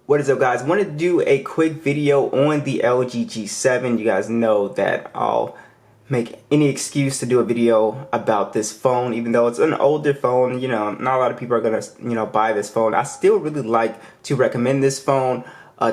What is up, guys? Wanted to do a quick video on the LG G7. You guys know that I'll make any excuse to do a video about this phone, even though it's an older phone. You know, not a lot of people are gonna buy this phone. I still really like to recommend this phone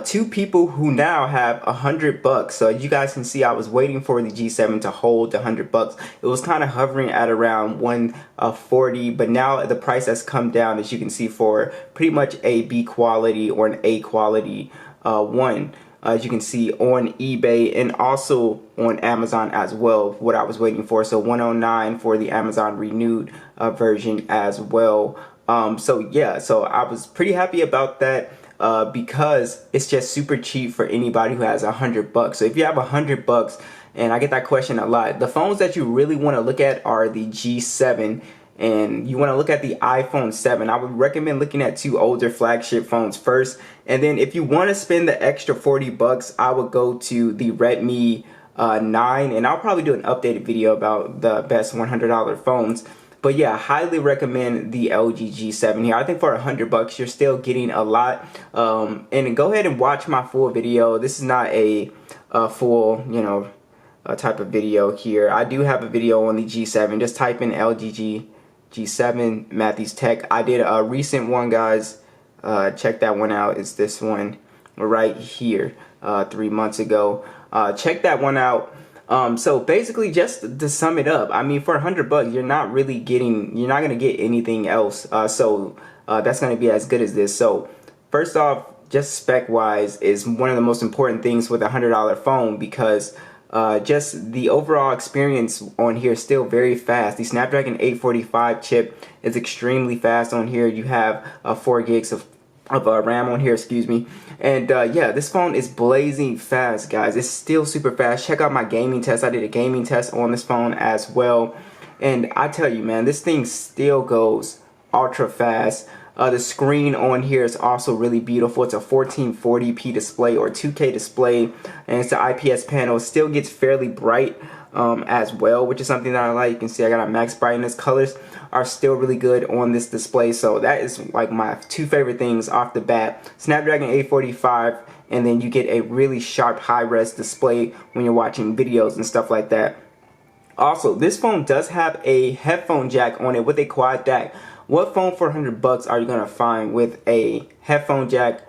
to people who now have $100. So you guys can see I was waiting for the G7 to hold the $100. It was kind of hovering at around 140, but now the price has come down, as you can see, for pretty much a B quality or an A quality one. As you can see on eBay and also on Amazon as well, what I was waiting for. So 109 for the Amazon renewed version as well. So yeah, so I was pretty happy about that. Because it's just super cheap for anybody who has $100. So if you have $100, and I get that question a lot, the phones that you really want to look at are the G7, and you want to look at the iPhone 7. I would recommend looking at two older flagship phones first, and then if you want to spend the extra $40, I would go to the Redmi 9, and I'll probably do an updated video about the best $100 phones. But yeah, I highly recommend the LG G7 here. I think for $100, you're still getting a lot. And go ahead and watch my full video. This is not a full, type of video here. I do have a video on the G7. Just type in LG G7 Matthews Tech. I did a recent one, guys. Check that one out. It's this one right here, 3 months ago. Check that one out. So basically, just to sum it up, I mean, for $100, you're not gonna get anything else. So that's gonna be as good as this. So first off, just spec wise is one of the most important things with a $100 phone, because just the overall experience on here is still very fast. The Snapdragon 845 chip is extremely fast on here. You have 4 gigs of RAM on here, excuse me. And yeah, this phone is blazing fast, guys. It's still super fast. Check out my gaming test. I did a gaming test on this phone as well, and I tell you, man, this thing still goes ultra fast. The screen on here is also really beautiful. It's a 1440p display or 2K display, and it's an IPS panel. It still gets fairly bright as well, which is something that I like. You can see I got a max brightness. Colors are still really good on this display, so that is like my two favorite things off the bat. Snapdragon 845, and then you get a really sharp high-res display when you're watching videos and stuff like that. Also, this phone does have a headphone jack on it with a quad DAC. What phone for $100 are you gonna find with a headphone jack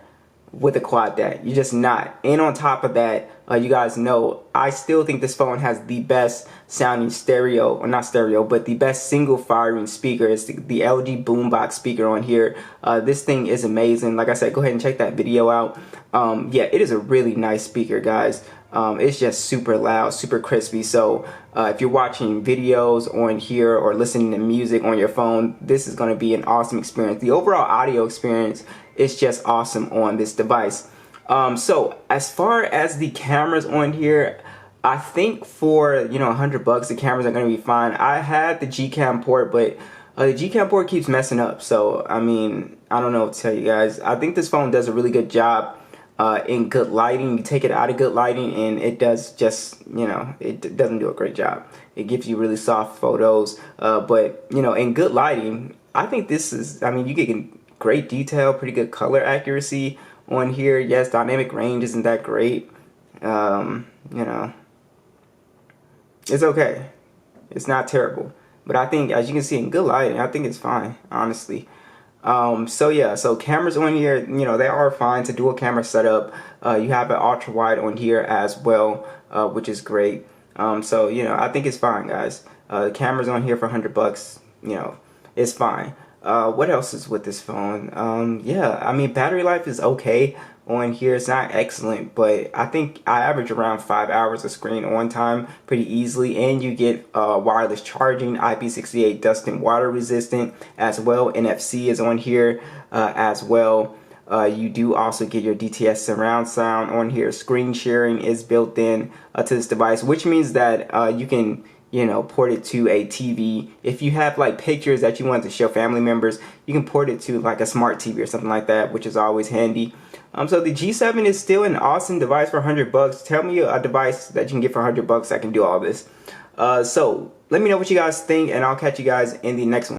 with a quad DAC? You're just not. And on top of that, you guys know I still think this phone has the best sounding stereo, or not stereo, but the best single firing speaker. It's the LG Boombox speaker on here. This thing is amazing. Like I said, go ahead and check that video out. Yeah, it is a really nice speaker, guys. It's just super loud, super crispy. So if you're watching videos on here or listening to music on your phone, this is going to be an awesome experience. The overall audio experience is just awesome on this device. So as far as the cameras on here, I think for $100, the cameras are going to be fine. I had the Gcam port, but the Gcam port keeps messing up. So I mean, I don't know what to tell you guys. I think this phone does a really good job in good lighting. You take it out of good lighting and it does just, it doesn't do a great job. It gives you really soft photos, but in good lighting, I think this is, I mean, you get great detail, pretty good color accuracy on here. Yes, dynamic range isn't that great. It's okay. It's not terrible, but I think, as you can see, in good lighting, I think it's fine, honestly. So yeah, so cameras on here, they are fine. It's a dual camera setup. You have an ultra wide on here as well, which is great. So I think it's fine, guys. The cameras on here for $100, it's fine. What else is with this phone? Yeah, I mean, battery life is okay on here. It's not excellent, but I think I average around 5 hours of screen on time pretty easily, and you get wireless charging, IP68 dust and water resistant as well. NFC is on here as well. You do also get your DTS surround sound on here. Screen sharing is built in to this device, which means that you can port it to a TV. If you have like pictures that you want to show family members, you can port it to like a smart TV or something like that, which is always handy. So the G7 is still an awesome device for $100. Tell me a device that you can get for $100 that can do all this. So let me know what you guys think, and I'll catch you guys in the next one.